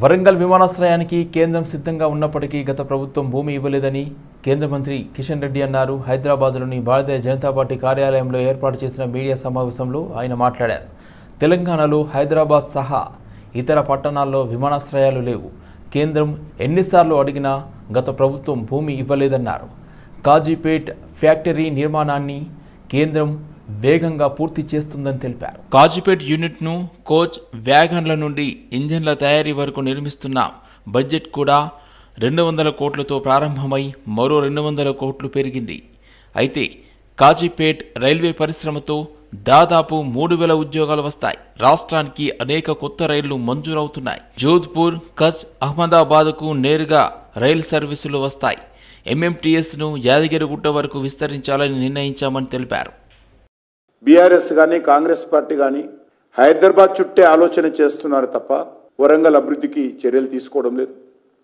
వరంగల్ విమానాశ్రయానికి కేంద్రం సిద్ధంగా ఉన్నప్పటికీ గత ప్రభుత్వం భూమి ఇవ్వలేదని కేంద్ర మంత్రి కిషన్ రెడ్డి అన్నారు. హైదరాబాద్లోని భారతీయ జనతా పార్టీ కార్యాలయంలో ఏర్పాటు చేసిన మీడియా సమావేశంలో ఆయన మాట్లాడారు. తెలంగాణలో హైదరాబాద్ సహా ఇతర పట్టణాల్లో విమానాశ్రయాలు లేవు. కేంద్రం ఎన్నిసార్లు అడిగినా గత ప్రభుత్వం భూమి ఇవ్వలేదన్నారు. కాజీపేట్ ఫ్యాక్టరీ నిర్మాణాన్ని కేంద్రం వేగంగా పూర్తి చేస్తుందని తెలిపారు. కాజీపేట్ యూనిట్ను కోచ్ వ్యాగన్ల నుండి ఇంజన్ల తయారీ వరకు నిర్మిస్తున్నాం. బడ్జెట్ కూడా 200 కోట్లతో ప్రారంభమై మరో 200 కోట్లు పెరిగింది. అయితే కాజీపేట్ రైల్వే పరిశ్రమతో దాదాపు 3000 ఉద్యోగాలు వస్తాయి. రాష్ట్రానికి అనేక కొత్త రైళ్లు మంజూరవుతున్నాయి. జోధ్పూర్, కచ్, అహ్మదాబాద్కు నేరుగా రైలు సర్వీసులు వస్తాయి. ఎంఎంటీఎస్ను యాదగిరిగుట్ట వరకు విస్తరించాలని నిర్ణయించామని తెలిపారు. బీఆర్ఎస్ కానీ కాంగ్రెస్ పార్టీ కానీ హైదరాబాద్ చుట్టే ఆలోచన చేస్తున్నారు తప్ప వరంగల్ అభివృద్ధికి చర్యలు తీసుకోవడం లేదు.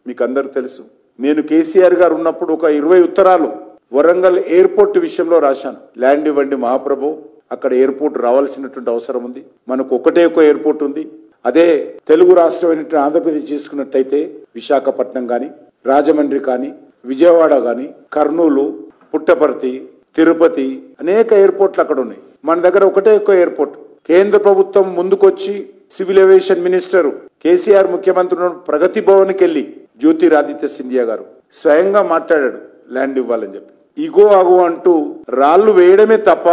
మీకు అందరూ తెలుసు. నేను కేసీఆర్ గారు ఉన్నప్పుడు ఒక 20 ఉత్తరాలు వరంగల్ ఎయిర్పోర్ట్ విషయంలో రాశాను. ల్యాండ్ ఇవ్వండి మహాప్రభు, అక్కడ ఎయిర్పోర్ట్ రావాల్సినటువంటి అవసరం ఉంది. మనకు ఒకటే ఒక ఎయిర్పోర్ట్ ఉంది. అదే తెలుగు రాష్ట్రమైన ఆంధ్రప్రదేశ్ చేసుకున్నట్టయితే విశాఖపట్నం కానీ, రాజమండ్రి కానీ, విజయవాడ కానీ, కర్నూలు, పుట్టపర్తి, తిరుపతి అనేక ఎయిర్పోర్ట్లు అక్కడ ఉన్నాయి. మన దగ్గర ఒకటే ఒక ఎయిర్పోర్ట్. కేంద్ర ప్రభుత్వం ముందుకొచ్చి సివిల్ ఏవియేషన్ మినిస్టర్ కేసీఆర్ ముఖ్యమంత్రి ప్రగతి భవన్కి వెళ్ళి జ్యోతిరాదిత్య సింధియా గారు స్వయంగా మాట్లాడాడు ల్యాండ్ ఇవ్వాలని చెప్పి. ఇగో అగో అంటూ రాళ్లు వేయడమే తప్ప,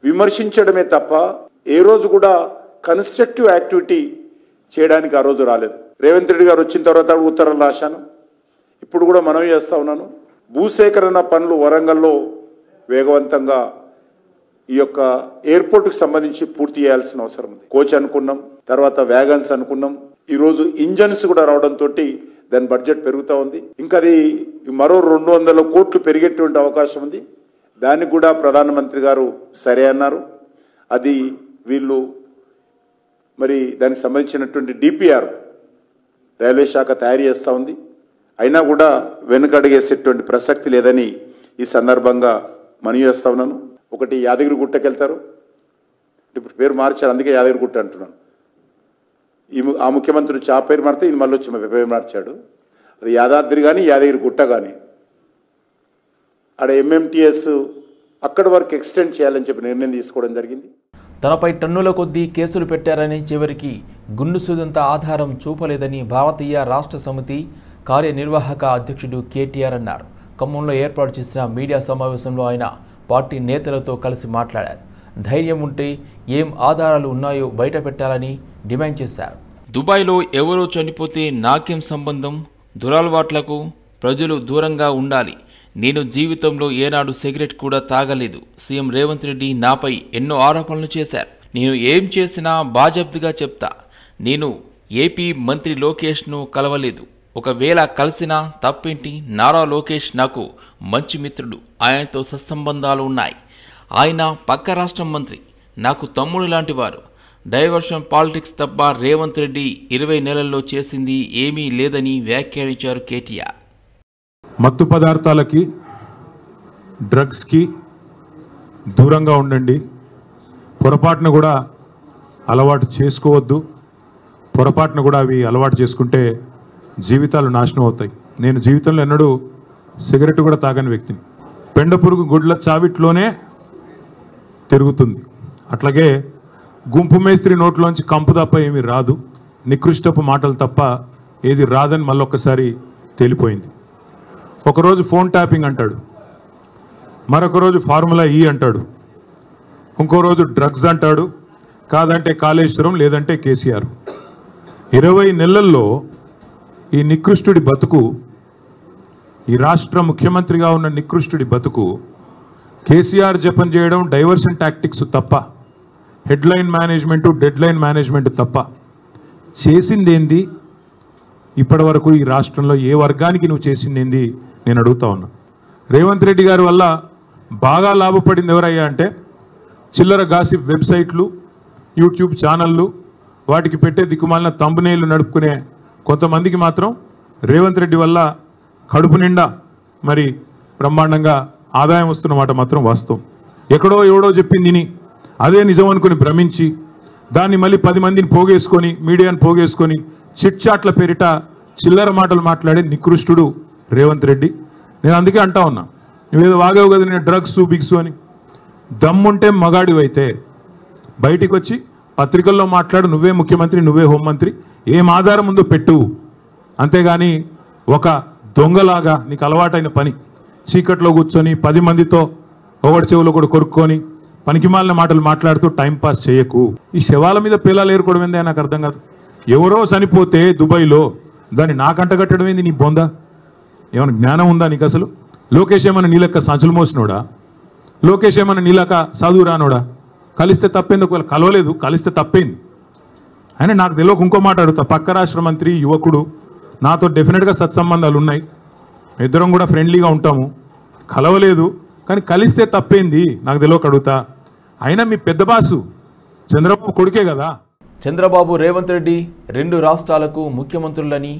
విమర్శించడమే తప్ప ఏ రోజు కూడా కన్స్ట్రక్టివ్ యాక్టివిటీ చేయడానికి ఆ రోజు రాలేదు. రేవంత్ రెడ్డి గారు వచ్చిన తర్వాత ఉత్తరాలు రాశాను. ఇప్పుడు కూడా మనవి చేస్తా ఉన్నాను. భూసేకరణ పనులు వరంగల్లో వేగవంతంగా ఈ యొక్క ఎయిర్పోర్ట్కి సంబంధించి పూర్తి చేయాల్సిన అవసరం ఉంది. కోచ్ అనుకున్నాం, తర్వాత వ్యాగన్స్ అనుకున్నాం. ఈరోజు ఇంజన్స్ కూడా రావడంతో దాని బడ్జెట్ పెరుగుతూ ఉంది. ఇంకా అది మరో 200 కోట్లు పెరిగేటువంటి అవకాశం ఉంది. దానికి కూడా ప్రధానమంత్రి గారు సరే అన్నారు. అది వీళ్ళు మరి దానికి సంబంధించినటువంటి డిపిఆర్ రైల్వే శాఖ తయారు చేస్తూ ఉంది. అయినా కూడా వెనుకడుగేసేటువంటి ప్రసక్తి లేదని ఈ సందర్భంగా మనవి చేస్తా ఉన్నాను. ఒకటి యాదగిరిగుట్టకి వెళ్తారు, ఇప్పుడు పేరు మార్చారు, అందుకే యాదగిరిగుట్ట అంటున్నాను. ఆ ముఖ్యమంత్రి ఆ పేరు మారితే ఈయన మళ్ళీ వచ్చి పేరు మార్చాడు. అది యాదాద్రి కానీ యాదగిరిగుట్ట కానీ ఆడ ఎంఎంటీఎస్ అక్కడి వరకు ఎక్స్టెండ్ చేయాలని చెప్పి నిర్ణయం తీసుకోవడం జరిగింది. తనపై టన్నుల కొద్దీ కేసులు పెట్టారని, చివరికి గుండుసుదంత ఆధారం చూపలేదని భారతీయ రాష్ట్ర సమితి కార్యనిర్వాహక అధ్యక్షుడు కేటీఆర్ అన్నారు. ఖమ్మంలో ఏర్పాటు చేసిన మీడియా సమావేశంలో ఆయన పార్టీ నేతలతో కలిసి మాట్లాడారు. ధైర్యం ఉంటే ఏం ఆధారాలు ఉన్నాయో బయట పెట్టాలని డిమాండ్ చేశారు. దుబాయ్లో ఎవరో చనిపోతే నాకేం సంబంధం? దురలవాట్లకు ప్రజలు దూరంగా ఉండాలి. నేను జీవితంలో ఏనాడు సిగరెట్ కూడా తాగలేదు. సీఎం రేవంత్ రెడ్డి నాపై ఎన్నో ఆరోపణలు చేశారు. నేను ఏం చేసినా బాజాప్తుగా చెప్తా. నేను ఏపీ మంత్రి లోకేష్ను కలవలేదు. ఒకవేళ కలిసినా తప్పేంటి? నారా లోకేష్ నాకు మంచి మిత్రుడు. ఆయనతో సత్సంబంధాలు ఉన్నాయి. ఆయన పక్క రాష్ట్రం మంత్రి, నాకు తమ్ముడు లాంటి వారు. డైవర్షన్ పాలిటిక్స్ తప్ప రేవంత్ రెడ్డి 20 నెలల్లో చేసింది ఏమీ లేదని వ్యాఖ్యానించారు కేటీఆర్. మత్తు పదార్థాలకి, డ్రగ్స్కి దూరంగా ఉండండి. పొరపాటును కూడా అలవాటు చేసుకోవద్దు. పొరపాటును కూడా అవి అలవాటు చేసుకుంటే జీవితాలు నాశనం అవుతాయి. నేను జీవితంలో ఎన్నడూ సిగరెట్ కూడా తాగని వ్యక్తిని. పెండ పురుగు గుడ్ల చావిట్లోనే తిరుగుతుంది. అట్లాగే గుంపు మేస్త్రి నోట్లోంచి కంపు తప్ప ఏమీ రాదు. నికృష్టపు మాటలు తప్ప ఏది రాదని మళ్ళొక్కసారి తేలిపోయింది. ఒకరోజు ఫోన్ ట్యాపింగ్ అంటాడు, మరొక రోజు ఫార్ములా ఈ అంటాడు, ఇంకో రోజు డ్రగ్స్ అంటాడు, కాదంటే కాళేశ్వరం, లేదంటే కేసీఆర్. 20 నెలల్లో ఈ నికృష్టుడి బతుకు, ఈ రాష్ట్ర ముఖ్యమంత్రిగా ఉన్న నికృష్టుడి బతుకు కేసీఆర్ జపం చేయడం, డైవర్షన్ టాక్టిక్స్ తప్ప, హెడ్లైన్ మేనేజ్మెంటు, డెడ్లైన్ మేనేజ్మెంట్ తప్ప చేసింది ఏంది? ఇప్పటి వరకు ఈ రాష్ట్రంలో ఏ వర్గానికి నువ్వు చేసింది ఏంది నేను అడుగుతా ఉన్నా. రేవంత్ రెడ్డి గారి వల్ల బాగా లాభపడింది ఎవరయ్యా అంటే చిల్లర గాసిప్ వెబ్సైట్లు, యూట్యూబ్ ఛానళ్ళు, వాటికి పెట్టే దిక్కుమాలిన తంబునేళ్లు నడుపుకునే కొంతమందికి మాత్రం రేవంత్ రెడ్డి వల్ల కడుపు నిండా మరి బ్రహ్మాండంగా ఆదాయం వస్తున్నమాట మాత్రం వాస్తవం. ఎక్కడో ఎవడో చెప్పింది అదే నిజం అనుకుని భ్రమించి దాన్ని మళ్ళీ 10 మందిని పోగేసుకొని, మీడియాని పోగేసుకొని చిట్ చాట్ల పేరిట చిల్లర మాటలు మాట్లాడే నికృష్టుడు రేవంత్ రెడ్డి. నేను అందుకే అంటా ఉన్నా, నువ్వేదో వాగావు కదా నేను డ్రగ్స్ బిగ్స్ అని. దమ్ముంటే మగాడివైతే బయటికి వచ్చి పత్రికల్లో మాట్లాడు, నువ్వే ముఖ్యమంత్రి, నువ్వే హోంమంత్రి, ఏం ఆధారం ఉందో పెట్టు. అంతేగాని ఒక దొంగలాగా నీకు అలవాటైన పని చీకట్లో కూర్చొని 10 మందితో ఒకటి చెవులో కూడా కొరుక్కొని పనికిమాలిన మాటలు మాట్లాడుతూ టైంపాస్ చేయకు. ఈ శవాల మీద పిల్లలు ఏరుకోవడం ఏందే నాకు అర్థం కాదు. ఎవరో చనిపోతే దుబాయ్లో దాన్ని నాకంట కట్టడం ఏంది నీ బొందా? ఏమైనా జ్ఞానం ఉందా నీకు అసలు? లోకేష్ ఏమన్నా నీలక్క సంచులు మోసినోడా? లోకేష్ ఏమన్నా నీలక చదువు రానోడా? కలిస్తే తప్పేంది? ఒకవేళ కలవలేదు కలిస్తే తప్పేంది? అయినా నాకు తెలియక ఇంకో మాట అడుగుతా. పక్క రాష్ట్ర మంత్రి యువకుడు, నాతో డెఫినెట్గా సత్సంబంధాలు ఉన్నాయి, ఇద్దరం కూడా ఫ్రెండ్లీగా ఉంటాము. కలవలేదు కానీ కలిస్తే తప్పేంది నాకు తెలియక అడుగుతా. అయినా మీ పెద్ద బాసు చంద్రబాబు కొడుకే కదా. చంద్రబాబు రేవంత్ రెడ్డి 2 రాష్ట్రాలకు ముఖ్యమంత్రులని,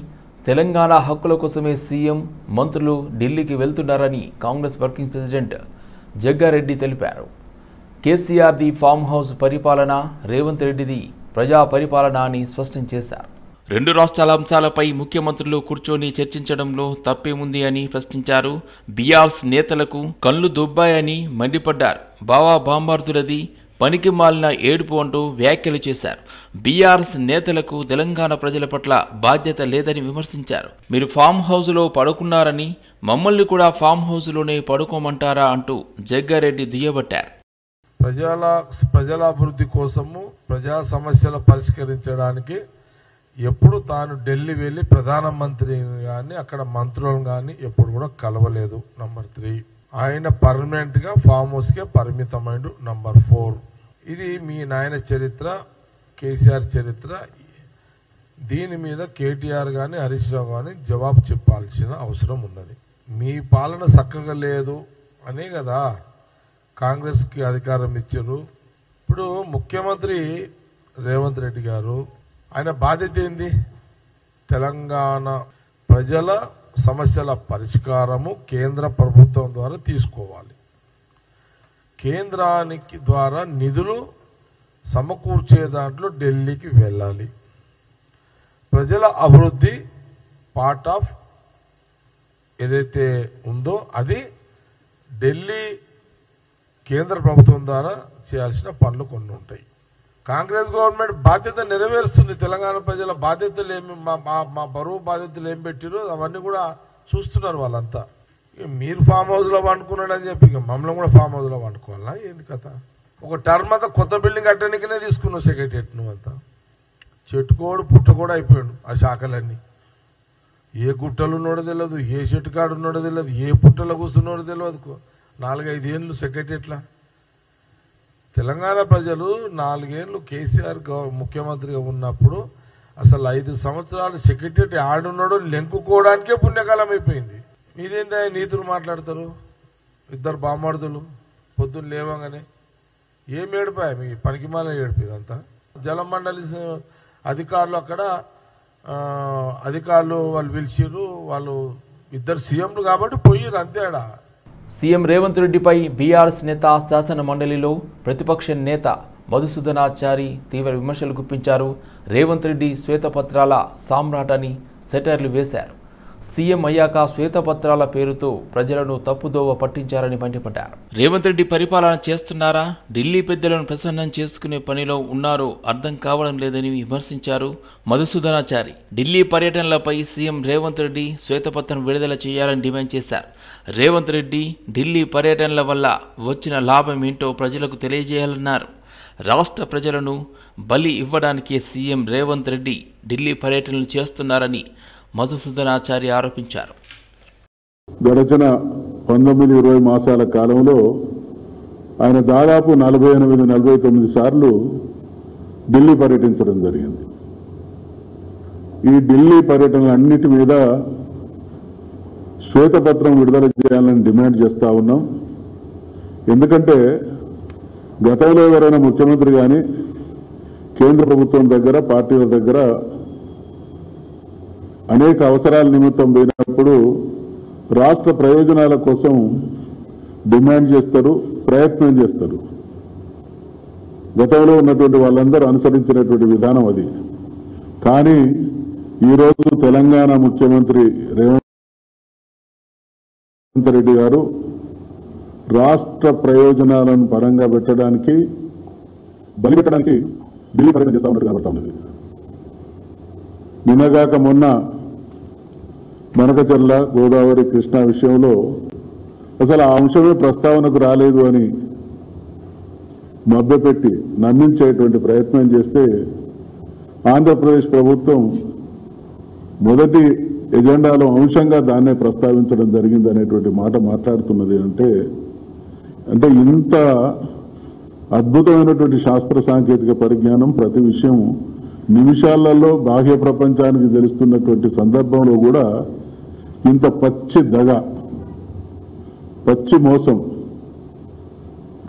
తెలంగాణ హక్కుల కోసమే సీఎం మంత్రులు ఢిల్లీకి వెళ్తున్నారని కాంగ్రెస్ వర్కింగ్ ప్రెసిడెంట్ జగ్గారెడ్డి తెలిపారు. కేసీఆర్ది ఫామ్ హౌస్ పరిపాలన, రేవంత్ రెడ్డిది ప్రజా పరిపాలన అని స్పష్టం చేశారు. 2 రాష్ట్రాల అంశాలపై ముఖ్యమంత్రులు కూర్చొని చర్చించడంలో తప్పేముంది అని ప్రశ్నించారు. బీఆర్ఎస్ నేతలకు కళ్ళు దుబ్బాయని మండిపడ్డారు. బావా బాంబార్దులది పనికి మాలిన ఏడుపు అంటూ వ్యాఖ్యలు చేశారు. బీఆర్ఎస్ నేతలకు తెలంగాణ ప్రజల పట్ల బాధ్యత లేదని విమర్శించారు. మీరు ఫామ్ హౌస్లో పడుకున్నారని మమ్మల్ని కూడా ఫామ్ హౌస్లోనే పడుకోమంటారా అంటూ జగ్గారెడ్డి దుయ్యబట్టారు. ప్రజల అభివృద్ధి కోసము, ప్రజా సమస్యలు పరిష్కరించడానికి ఎప్పుడు తాను ఢిల్లీ వెళ్ళి ప్రధానమంత్రిని కానీ అక్కడ మంత్రులను కానీ ఎప్పుడు కూడా కలవలేదు. నంబర్ 3, ఆయన పర్మనెంట్ గా ఫామ్ హౌస్ కే పరిమితమైండు. నంబర్ 4, ఇది మీ నాయన చరిత్ర, కేసీఆర్ చరిత్ర. దీని మీద కేటీఆర్ గాని హరీష్ రావు గాని జవాబు చెప్పాల్సిన అవసరం ఉన్నది. మీ పాలన చక్కగా లేదు అనే కదా కాంగ్రెస్ కి అధికారం ఇచ్చారు. ఇప్పుడు ముఖ్యమంత్రి రేవంత్ రెడ్డి గారు, ఆయన బాధ్యత ఏంది? తెలంగాణ ప్రజల సమస్యల పరిష్కారము కేంద్ర ప్రభుత్వం ద్వారా తీసుకోవాలి. కేంద్రానికి ద్వారా నిధులు సమకూర్చే దాంట్లో ఢిల్లీకి వెళ్ళాలి. ప్రజల అభివృద్ధి పార్ట్ ఆఫ్ ఏదైతే ఉందో అది ఢిల్లీ కేంద్ర ప్రభుత్వం ద్వారా చేయాల్సిన పనులు కొన్ని ఉంటాయి. కాంగ్రెస్ గవర్నమెంట్ బాధ్యత నెరవేరుస్తుంది. తెలంగాణ ప్రజల బాధ్యతలు ఏమి, మా బరువు బాధ్యతలు ఏం పెట్టిరో అవన్నీ కూడా చూస్తున్నారు వాళ్ళంతా. మీరు ఫామ్ హౌస్ లో వండుకున్నాడని చెప్పి మమ్మల్ని కూడా ఫామ్ హౌస్ లో వండుకోవాలా ఏంది కథ? ఒక టర్మ్ అంతా కొత్త బిల్డింగ్ కట్టడానికినే తీసుకున్నావు సెక్రటరియట్. నువ్వంతా చెట్టుకోడు పుట్టకోడు అయిపోయాడు. ఆ శాఖలన్నీ ఏ గుట్టలు ఉన్నాడో తెలియదు, ఏ చెట్టు కాడు ఉన్నాడో తెలియదు, ఏ పుట్టలో కూర్చున్నాడో తెలియదు. 4-5 ఏళ్ళు సెక్రటరియట్లా. తెలంగాణ ప్రజలు 4 ఏళ్ళు కేసీఆర్ ముఖ్యమంత్రిగా ఉన్నప్పుడు అసలు 5 సంవత్సరాలు సెక్రటరియట్ ఆడున్నాడో లెంకుకోవడానికే పుణ్యకాలం అయిపోయింది. మీరేందా నీతులు మాట్లాడతారు? 2 బామ్మర్దులు పొద్దున్న లేవగానే ఏం ఏడిపాయి? మీ పనికిమాల ఏడిపి ఇదంతా. జలమండలి అధికారులు అక్కడ అధికారులు వాళ్ళు పిలిచిర్రు, వాళ్ళు 2 సీఎంలు కాబట్టి పోయిర్రు అంతేడా. సీఎం రేవంత్ రెడ్డిపై బీఆర్ఎస్ నేత శాసన మండలిలో ప్రతిపక్ష నేత మధుసూదనాచారి తీవ్ర విమర్శలు గుప్పించారు. రేవంత్ రెడ్డి శ్వేతపత్రాల సామ్రాట్ అని సెటైర్లు వేశారు. సీఎం అయ్యాక శ్వేతపత్రాల పేరుతో ప్రజలను తప్పుదోవ పట్టించారని మండిపడ్డారు. రేవంత్ రెడ్డి పరిపాలన చేస్తున్నారా, ఢిల్లీ పెద్దలను ప్రసన్నం చేసుకునే పనిలో ఉన్నారో అర్థం కావడం లేదని విమర్శించారు మధుసూదనాచారి. ఢిల్లీ పర్యటనలపై సీఎం రేవంత్ రెడ్డి శ్వేతపత్రం విడుదల చేయాలని డిమాండ్ చేశారు. రేవంత్ రెడ్డి ఢిల్లీ పర్యటనల వల్ల వచ్చిన లాభం ఏంటో ప్రజలకు తెలియజేయాలన్నారు. రాష్ట్ర ప్రజలను బలి ఇవ్వడానికే సీఎం రేవంత్ రెడ్డి ఢిల్లీ పర్యటనలు చేస్తున్నారని మధుసూదనాచారి ఆరోపించారు. గడచిన 19-20 మాసాల కాలంలో ఆయన దాదాపు 48-49 సార్లు ఢిల్లీ పర్యటించడం జరిగింది. ఈ ఢిల్లీ పర్యటనలన్నిటి మీద శ్వేతపత్రం విడుదల చేయాలని డిమాండ్ చేస్తా ఉన్నాం. ఎందుకంటే గతంలో ఎవరైనా ముఖ్యమంత్రి కానీ కేంద్ర ప్రభుత్వం దగ్గర పార్టీల దగ్గర అనేక అవసరాల నిమిత్తం పోయినప్పుడు రాష్ట్ర ప్రయోజనాల కోసం డిమాండ్ చేస్తారు, ప్రయత్నం చేస్తారు. గతంలో ఉన్నటువంటి వాళ్ళందరూ అనుసరించినటువంటి విధానం అది. కానీ ఈరోజు తెలంగాణ ముఖ్యమంత్రి రేవంత్ రెడ్డి గారు రాష్ట్ర ప్రయోజనాలను పరంగా పెట్టడానికి బలిపెట్టడానికి ఢిల్లీ పర్యటన చేస్తా ఉన్నట్టు కనబడతా ఉన్నది. నిన్నగాక మొన్న మనకచర్ల గోదావరి కృష్ణా విషయంలో అసలు ఆ అంశమే ప్రస్తావనకు రాలేదు అని మభ్యపెట్టి నమ్మించేటువంటి ప్రయత్నం చేస్తే ఆంధ్రప్రదేశ్ ప్రభుత్వం మొదటి ఎజెండాలో అంశంగా దాన్నే ప్రస్తావించడం జరిగింది అనేటువంటి మాట మాట్లాడుతున్నది. అంటే ఇంత అద్భుతమైనటువంటి శాస్త్ర సాంకేతిక పరిజ్ఞానం, ప్రతి విషయం నిమిషాలలో బాహ్య ప్రపంచానికి తెలుస్తున్నటువంటి సందర్భంలో కూడా ఇంత పచ్చి దగ, పచ్చి మోసం,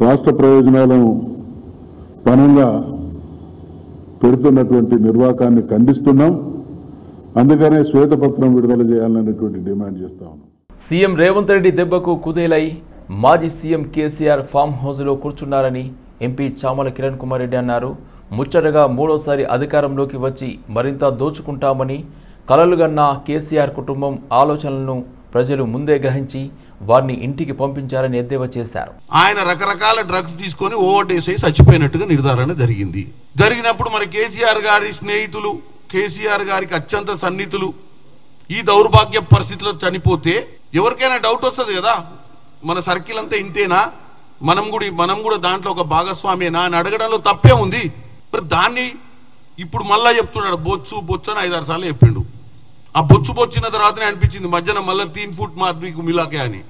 రాష్ట్ర ప్రయోజనాలను పనంగా పెడుతున్నటువంటి నిర్వాకాన్ని ఖండిస్తున్నాం. అందుకనే శ్వేతపత్రం విడుదల చేయాలనేటువంటి డిమాండ్ చేస్తా ఉన్నాం. సీఎం రేవంత్ రెడ్డి దెబ్బకు కుదేలై మాజీ సీఎం కేసీఆర్ ఫామ్ హౌస్లో కూర్చున్నారని ఎంపీ చామల కిరణ్ కుమార్ రెడ్డి అన్నారు. ముచ్చటగా మూడోసారి అధికారంలోకి వచ్చి మరింత దోచుకుంటామని కలలుగన్న కేసీఆర్ కుటుంబం ఆలోచనలను ప్రజలు ముందే గ్రహించి వారిని ఇంటికి పంపించారని ఎద్దేవా చేశారు. ఆయన రకరకాల డ్రగ్స్ తీసుకొని ఓవర్డేస్ అయి చచ్చిపోయినట్టుగా నిర్ధారణ జరిగినప్పుడు మరి కేసీఆర్ గారి స్నేహితులు, కేసీఆర్ గారికి అత్యంత సన్నిహితులు ఈ దౌర్భాగ్య పరిస్థితిలో చనిపోతే ఎవరికైనా డౌట్ వస్తుంది కదా, మన సర్కిల్ అంతా ఇంతేనా, మనం కూడా దాంట్లో ఒక భాగస్వామేనా అని అడగడంలో తప్పే ఉంది. మరి దాన్ని ఇప్పుడు మళ్ళా చెప్తున్నాడు, బొచ్చు అని 5-6 సార్లు చెప్పిండు. ఆ బొచ్చిన తర్వాతనే అనిపించింది మధ్యాహ్నం మళ్ళీ 3 ఫుట్ మీకు మిలాకే అని.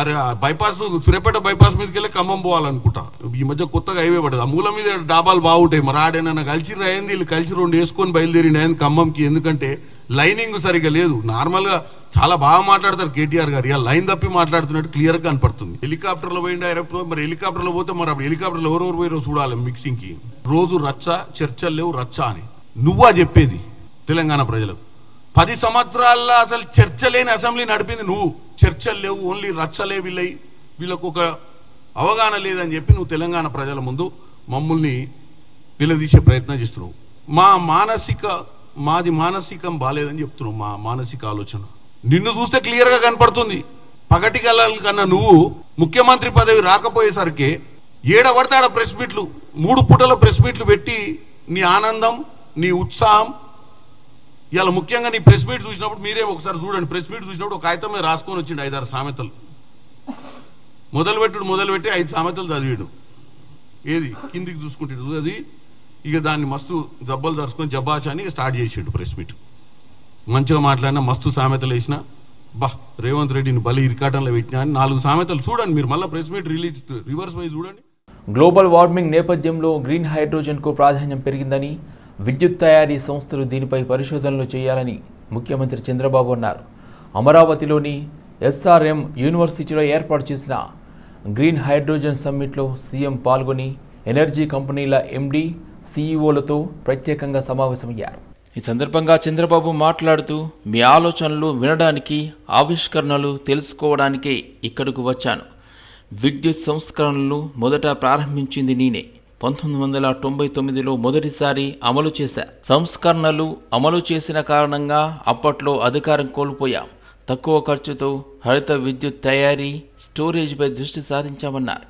అరే బైపాస్ సూర్యాపేట బైపాస్ మీదకి వెళ్ళి ఖమ్మం పోవాలనుకుంటా. ఈ మధ్య కొత్తగా హైవే పడదు, ఆ మూల మీద డాబాలు బాగుంటాయి. మరి ఆడేనన్నా కలిసి అయింది, వీళ్ళు కలిసి 2 వేసుకొని బయలుదేరిండి ఆయన ఖమ్మంకి. ఎందుకంటే లైనింగ్ సరిగా లేదు. నార్మల్గా చాలా బాగా మాట్లాడతారు కేటీఆర్ గారు, ఇలా లైన్ తప్పి మాట్లాడుతున్నట్టు క్లియర్ గా కనపడుతుంది. హెలికాప్టర్లో పోయింది డైరెక్ట్. మరి హెలికాప్టర్లో పోతే మరి అప్పుడు హెలికాప్టర్లో ఎవరెవరు పోయారో చూడాలి మిక్సింగ్ కి. రోజు రచ్చ, చర్చలు లేవు, రచ్చ అని నువ్వా చెప్పేది తెలంగాణ ప్రజలకు? 10 సంవత్సరాల్లో అసలు చర్చ లేని అసెంబ్లీ నడిపింది నువ్వు. చర్చలు లేవు, ఓన్లీ రచ్చలే వీళ్ళకు ఒక అవగాహన లేదని చెప్పి నువ్వు తెలంగాణ ప్రజల ముందు మమ్మల్ని నిలదీసే ప్రయత్నం చేస్తున్నావు. మాది మానసికం బాలేదని చెప్తున్నావు. మా మానసిక ఆలోచన నిన్ను చూస్తే క్లియర్ గా కనపడుతుంది. పగటి కళ్ళ కన్నా నువ్వు ముఖ్యమంత్రి పదవి రాకపోయేసరికి ఏడబడతాడ ప్రెస్ మీట్లు, 3 పూటల ప్రెస్ మీట్లు పెట్టి నీ ఆనందం, నీ ఉత్సాహం. ఇలా ముఖ్యంగా నీ ప్రెస్ మీట్ చూసినప్పుడు మీరే ఒకసారి చూడండి. ప్రెస్ మీట్ చూసినప్పుడు ఒక కాగితం మీద రాసుకొని వచ్చిండు 5-6 సామెతలు. మొదలుపెట్టి 5 సామెతలు చదివాడు. ఏది కిందికి చూసుకుంటాడు అది. ఇక దాన్ని మస్తు జబ్బలు దరుచుకొని జబ్బాషా అని స్టార్ట్ చేసాడు ప్రెస్ మీట్. మంచిగా మాట్లాడినా, మస్తు సామెతలు వేసినా, రేవంత్ రెడ్డిని బలి ఇరికాటంలో పెట్టినా అని 4 సామెతలు చూడండి మీరు. మళ్ళీ ప్రెస్ మీట్ రివర్స్ వైజ్ చూడండి. గ్లోబల్ వార్మింగ్ నేపథ్యంలో గ్రీన్ హైడ్రోజన్కు ప్రాధాన్యం పెరిగిందని, విద్యుత్ తయారీ సంస్థలు దీనిపై పరిశోధనలు చేయాలని ముఖ్యమంత్రి చంద్రబాబు అన్నారు. అమరావతిలోని ఎస్ఆర్ఎం యూనివర్సిటీలో ఏర్పాటు చేసిన గ్రీన్ హైడ్రోజన్ సమ్మిట్లో సీఎం పాల్గొని ఎనర్జీ కంపెనీల ఎండీ, సీఈఓలతో ప్రత్యేకంగా సమావేశమయ్యారు. ఈ సందర్భంగా చంద్రబాబు మాట్లాడుతూ, మీ ఆలోచనలు వినడానికి, ఆవిష్కరణలు తెలుసుకోవడానికే ఇక్కడకు వచ్చాను. విద్యుత్ సంస్కరణలు మొదట ప్రారంభించింది నేనే. 1999లో మొదటిసారి అమలు చేశా. సంస్కరణలు అమలు చేసిన కారణంగా అప్పట్లో అధికారం కోల్పోయాం. తక్కువ ఖర్చుతో హరిత విద్యుత్ తయారీ, స్టోరేజ్పై దృష్టి సారించామన్నారు.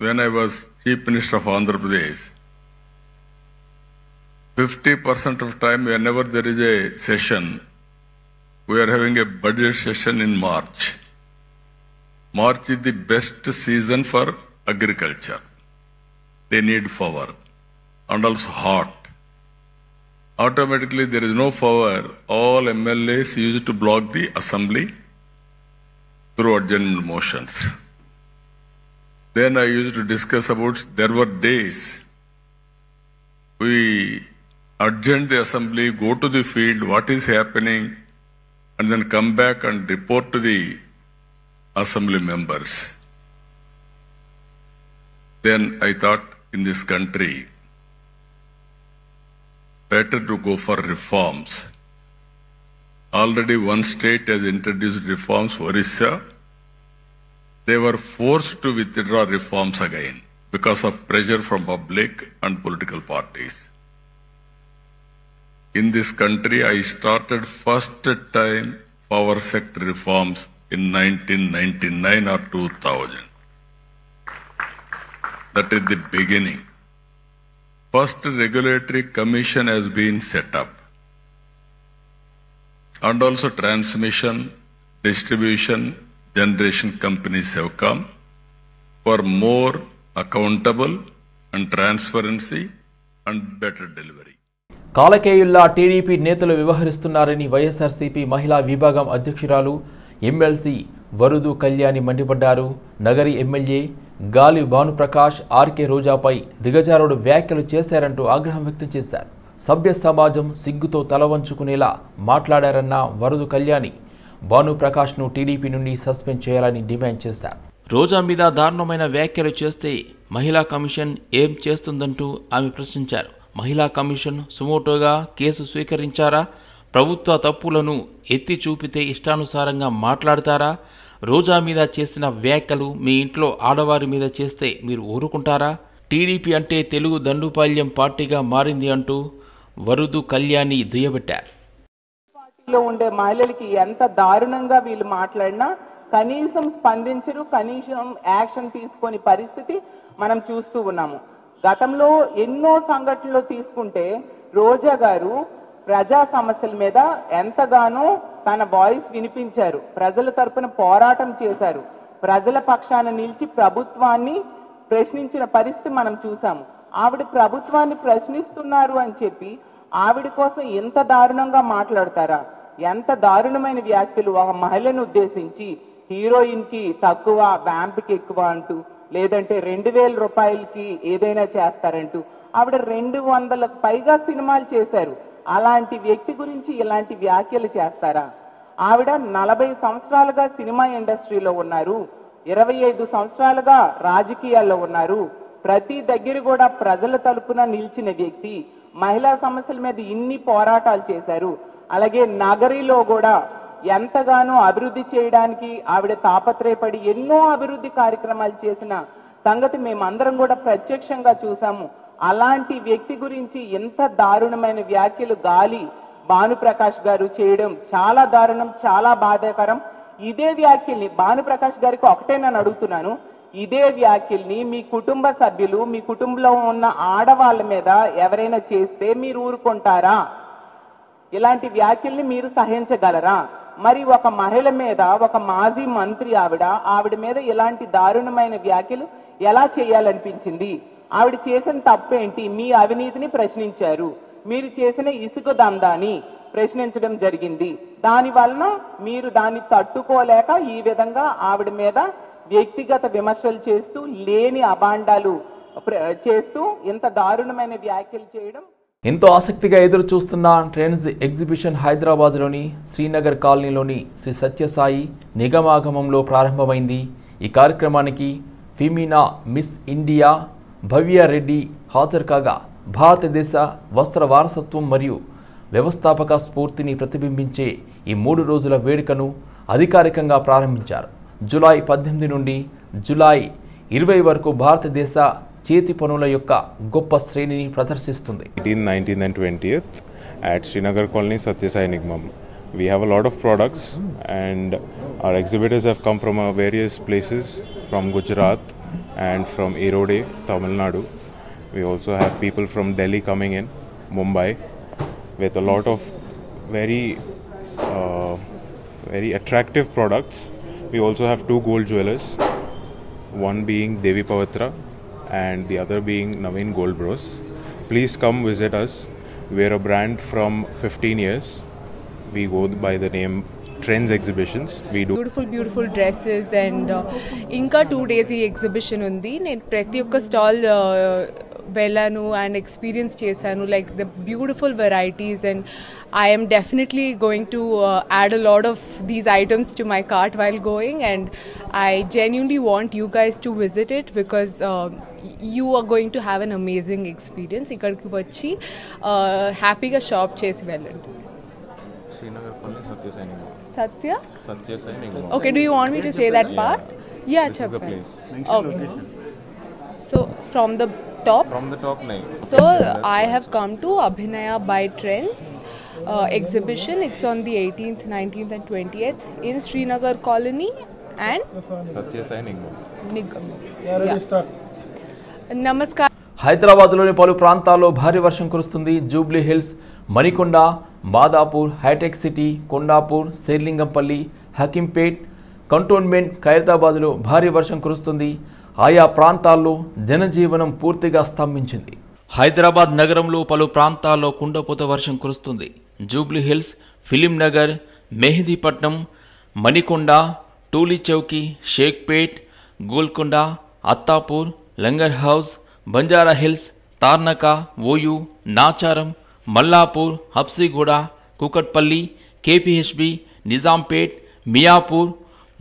When I was Chief Minister of Andhra Pradesh, 50% of time, whenever there is a session, we are having a budget session in March. March is the best season for agriculture. They need power and also hot. Automatically there is no power. All MLAs used to block the assembly through adjournment motions. Then I used to discuss about, there were days we adjourn the assembly, go to the field, what is happening, and then come back and report to the assembly members. Then I thought, in this country, better to go for reforms. Already one state has introduced reforms, Orissa. They were forced to withdraw reforms again because of pressure from public and political parties. In this country, I started first time power sector reforms in 1999 or 2000. That is the beginning. First regulatory commission has been set up. And also transmission, distribution, generation companies have come for more accountable and transparency and better delivery. కాలకేయుల్లా TDP నేతలు వ్యవహరిస్తున్నారని వైఎస్ఆర్సీపీ మహిళా విభాగం అధ్యక్షురాలు MLC Varudu Kalyani మండిపడ్డారు. Nagari MLA గాలి Bhanuprakash RK రోజాపై దిగజారుడు వ్యాఖ్యలు చేశారంటూ ఆగ్రహం వ్యక్తం చేశారు. సభ్య సమాజం సిగ్గుతో తలవంచుకునేలా మాట్లాడారన్న వరుదు కళ్యాణి భానుప్రకాష్ను టీడీపీ నుండి సస్పెండ్ చేయాలని డిమాండ్ చేశారు. రోజా మీద దారుణమైన వ్యాఖ్యలు చేస్తే మహిళా కమిషన్ ఏం చేస్తుందంటూ ఆమె ప్రశ్నించారు. మహిళా కమిషన్ సుమోటోగా కేసు స్వీకరించారా? ప్రభుత్వ తప్పులను ఎత్తి చూపితే ఇష్టానుసారంగా మాట్లాడతారా? రోజా మీద చేసిన వ్యాఖ్యలు మీ ఇంట్లో ఆడవారి మీద చేస్తే మీరు ఊరుకుంటారా? టీడీపీ అంటే తెలుగు దండుపాల్యం పార్టీగా మారింది అంటూ వరుదు కళ్యాణి దుయ్యబట్టారు. పార్టీలో ఉండే మహిళలకి ఎంత దారుణంగా వీళ్ళు మాట్లాడినా కనీసం స్పందించరు, కనీసం యాక్షన్ తీసుకొని పరిస్థితి మనం చూస్తూ ఉన్నాము. గతంలో ఎన్నో సంఘటనలు తీసుకుంటే రోజా గారు ప్రజా సమస్యల మీద ఎంతగానో తన వాయిస్ వినిపించారు, ప్రజల తరపున పోరాటం చేశారు, ప్రజల పక్షాన నిలిచి ప్రభుత్వాన్ని ప్రశ్నించిన పరిస్థితి మనం చూసాము. ఆవిడ ప్రభుత్వాన్ని ప్రశ్నిస్తున్నారు అని చెప్పి ఆవిడ కోసం ఎంత దారుణంగా మాట్లాడతారా? ఎంత దారుణమైన వ్యాఖ్యలు ఒక మహిళను ఉద్దేశించి హీరోయిన్కి తక్కువ, వ్యాంప్కి ఎక్కువ అంటూ, లేదంటే 2000 రూపాయలకి ఏదైనా చేస్తారంటూ. ఆవిడ 200లకు పైగా సినిమాలు చేశారు. అలాంటి వ్యక్తి గురించి ఇలాంటి వ్యాఖ్యలు చేస్తారా? ఆవిడ 40 సంవత్సరాలుగా సినిమా ఇండస్ట్రీలో ఉన్నారు, 25 సంవత్సరాలుగా రాజకీయాల్లో ఉన్నారు. ప్రతి దగ్గర కూడా ప్రజల తరపున నిలిచిన వ్యక్తి, మహిళా సమస్యల మీద ఇన్ని పోరాటాలు చేశారు. అలాగే నగరిలో కూడా ఎంతగానో అభివృద్ధి చేయడానికి ఆవిడ తాపత్రయపడి ఎన్నో అభివృద్ధి కార్యక్రమాలు చేసిన సంగతి మేమందరం కూడా ప్రత్యక్షంగా చూసాము. అలాంటి వ్యక్తి గురించి ఎంత దారుణమైన వ్యాఖ్యలు గాలి భానుప్రకాష్ గారు చేయడం చాలా దారుణం, చాలా బాధాకరం. ఇదే వ్యాఖ్యల్ని భానుప్రకాష్ గారికి ఒకటే నేను అడుగుతున్నాను, ఇదే వ్యాఖ్యల్ని మీ కుటుంబ సభ్యులు, మీ కుటుంబంలో ఉన్న ఆడవాళ్ళ మీద ఎవరైనా చేస్తే మీరు ఊరుకుంటారా? ఇలాంటి వ్యాఖ్యల్ని మీరు సహించగలరా? మరి ఒక మహిళ మీద, ఒక మాజీ మంత్రి ఆవిడ మీద ఇలాంటి దారుణమైన వ్యాఖ్యలు ఎలా చేయాలనిపించింది? ఆవిడ చేసిన తప్పేంటి? మీ అవినీతిని ప్రశ్నించారు, మీరు చేసిన ఇసుక దందాని ప్రశ్నించడం జరిగింది. దాని వలన మీరు దాన్ని తట్టుకోలేక ఈ విధంగా ఆవిడ మీద వ్యక్తిగత విమర్శలు చేస్తూ, లేని అభాండాలు చేస్తూ ఇంత దారుణమైన వ్యాఖ్యలు చేయడం. ఎంతో ఆసక్తిగా ఎదురు చూస్తున్న ట్రెండ్స్ ఎగ్జిబిషన్ హైదరాబాద్లోని శ్రీనగర్ కాలనీలోని శ్రీ సత్యసాయి నిగమాగమంలో ప్రారంభమైంది. ఈ కార్యక్రమానికి ఫిమినా మిస్ ఇండియా భవ్య రెడ్డి హాజరు కాగా భారతదేశ వస్త్ర వారసత్వం మరియు వ్యవస్థాపక స్ఫూర్తిని ప్రతిబింబించే ఈ 3 రోజుల వేడుకను అధికారికంగా ప్రారంభించారు. జూలై 18 నుండి జూలై 20 వరకు భారతదేశ చేతి పనుల యొక్క గొప్ప శ్రేణిని ప్రదర్శిస్తుంది. 18, 19 and 20th at Srinagar Colony Satya Sai Nigam. We have a lot of products and our exhibitors have come from various places from Gujarat and from Erode, Tamil Nadu. We also have people from Delhi coming in, Mumbai, with a lot of very attractive products. We also have 2 gold jewelers, one being Devi Pavitra and the other being Naveen Gold Bros. Please come visit us. We are a brand from 15 years. We go by the name Trends Exhibitions. We do beautiful dresses and inka 2 days ee exhibition undi. Nen prati okka stall వెళ్ళాను and experience చేశాను, like the beautiful varieties, and I am definitely going to add a lot of these items to my cart while going, and I genuinely want you guys to visit it because you are going to have an amazing experience. ఇక్కడికి వచ్చి హ్యాపీగా shop చేసి వెళ్ళండి. Srinagar Colony Satya Sai Nigam. Satya Sai Nigam. Okay, do you want me to say that part? Yeah, this is the place. Okay. So from the top. From the top, nahi. So I have come to Abhinaya by Trends exhibition. It's on the 18th, 19th and 20th in Srinagar Colony and Satya Sai Nigam. Nigam. Yeah. Namaskar. హైదరాబాద్లోని పలు ప్రాంతాల్లో భారీ వర్షం కురుస్తుంది. జూబ్లీ హిల్స్, మణికొండ, మాదాపూర్, హైటెక్ సిటీ, కొండాపూర్, శేర్లింగంపల్లి, హకీంపేట్, కంటోన్మెంట్, ఖైరతాబాద్లో భారీ వర్షం కురుస్తుంది. ఆయా ప్రాంతాల్లో జనజీవనం పూర్తిగా స్తంభించింది. హైదరాబాద్ నగరంలో పలు ప్రాంతాల్లో కుండపోత వర్షం కురుస్తుంది. జూబ్లీ హిల్స్, ఫిలిం నగర్, మెహదీపట్నం, మణికొండ, టూలీ చౌకీ, షేక్పేట్, గోల్కొండ, అత్తాపూర్, లంగర్ హౌస్, బంజారా హిల్స్, తార్నక, ఓయూ, నాచారం, మల్లాపూర్, హబ్సిగూడ, కూకట్పల్లి, కేపీహెచ్బి, నిజాంపేట్, మియాపూర్,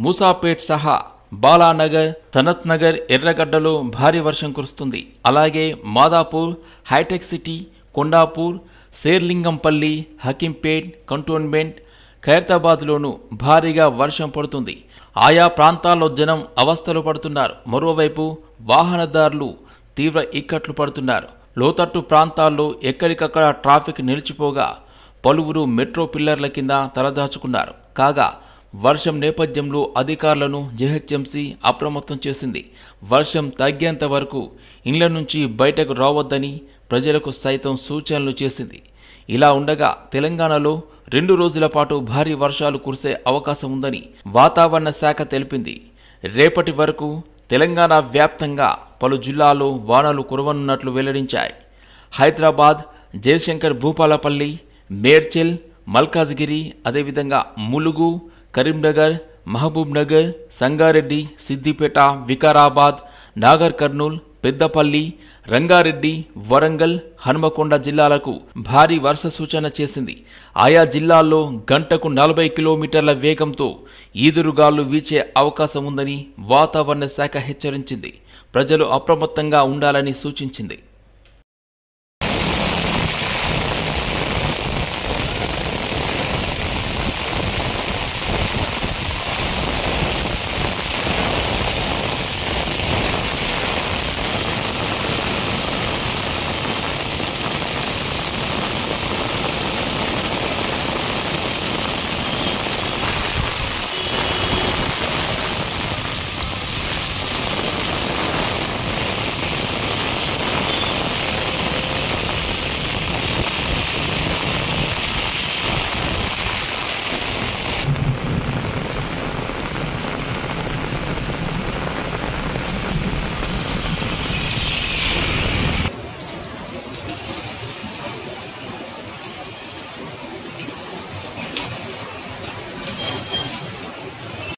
మూసాపేట్ సహా బాలానగర్, సనత్ నగర్, ఎర్రగడ్డలో భారీ వర్షం కురుస్తుంది. అలాగే మాదాపూర్, హైటెక్ సిటీ, కొండాపూర్, శేర్లింగంపల్లి, హకీంపేట్, కంటోన్మెంట్, ఖైరతాబాద్లోనూ భారీగా వర్షం పడుతుంది. ఆయా ప్రాంతాల్లో జనం అవస్థలు పడుతున్నారు. మరోవైపు వాహనదారులు తీవ్ర ఇక్కట్లు పడుతున్నారు. లోతట్టు ప్రాంతాల్లో ఎక్కడికక్కడ ట్రాఫిక్ నిలిచిపోగా పలువురు మెట్రో పిల్లర్ల కింద తలదాచుకున్నారు. కాగా వర్షం నేపథ్యంలో అధికారులను జీహెచ్ఎంసీ అప్రమత్తం చేసింది. వర్షం తగ్గేంత వరకు ఇళ్ల నుంచి బయటకు రావద్దని ప్రజలకు సైతం సూచనలు చేసింది. ఇలా ఉండగా తెలంగాణలో 2 రోజుల పాటు భారీ వర్షాలు కురిసే అవకాశం ఉందని వాతావరణ శాఖ తెలిపింది. రేపటి వరకు తెలంగాణ వ్యాప్తంగా పలు జిల్లాల్లో వానలు కురవనున్నట్లు వెల్లడించాయి. హైదరాబాద్, జయశంకర్ భూపాలపల్లి, మేడ్చల్, మల్కాజ్గిరి, అదేవిధంగా ములుగు, కరీంనగర్, మహబూబ్ నగర్, సంగారెడ్డి, సిద్దిపేట, వికారాబాద్, నాగర్ కర్నూల్, పెద్దపల్లి, రంగారెడ్డి, వరంగల్, హన్మకొండ జిల్లాలకు భారీ వర్ష సూచన చేసింది. ఆయా జిల్లాల్లో గంటకు 40 కిలోమీటర్ల వేగంతో ఈదురుగాలు వీచే అవకాశం ఉందని వాతావరణ శాఖ హెచ్చరించింది. ప్రజలు అప్రమత్తంగా ఉండాలని సూచించింది.